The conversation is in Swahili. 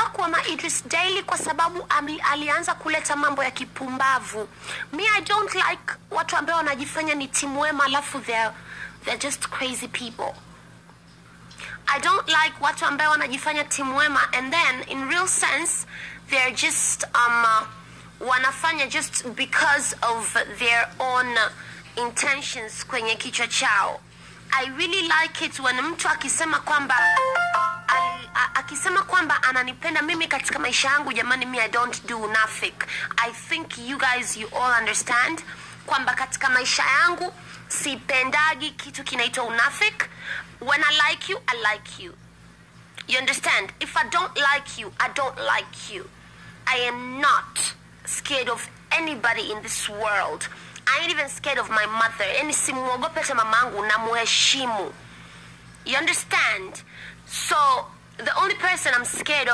block Wama Idris daily kwa sababu alianza kuleta mambo ya kipumbavu. Me, I don't like watu ambao wanajifanya ni timu wema alafu they're just crazy people. I don't like watu ambao wanajifanya timu wema and then in real sense they're just wanafanya just because of their own intentions kwenye kichwa chao. I really like it when mtu akisema kwamba ananipenda mimi katika maisha yangu. Jamani, me I don't do nothing. I think you guys you all understand kwamba katika maisha yangu sipendagi kitu kinaitwa unafik. When I like you, I like you. You understand? If I don't like you, I don't like you. I am not scared of anybody in this world. I ain't even scared of my mother. Any simuogope hata mamangu na muheshimu. You understand? So the only person I'm scared of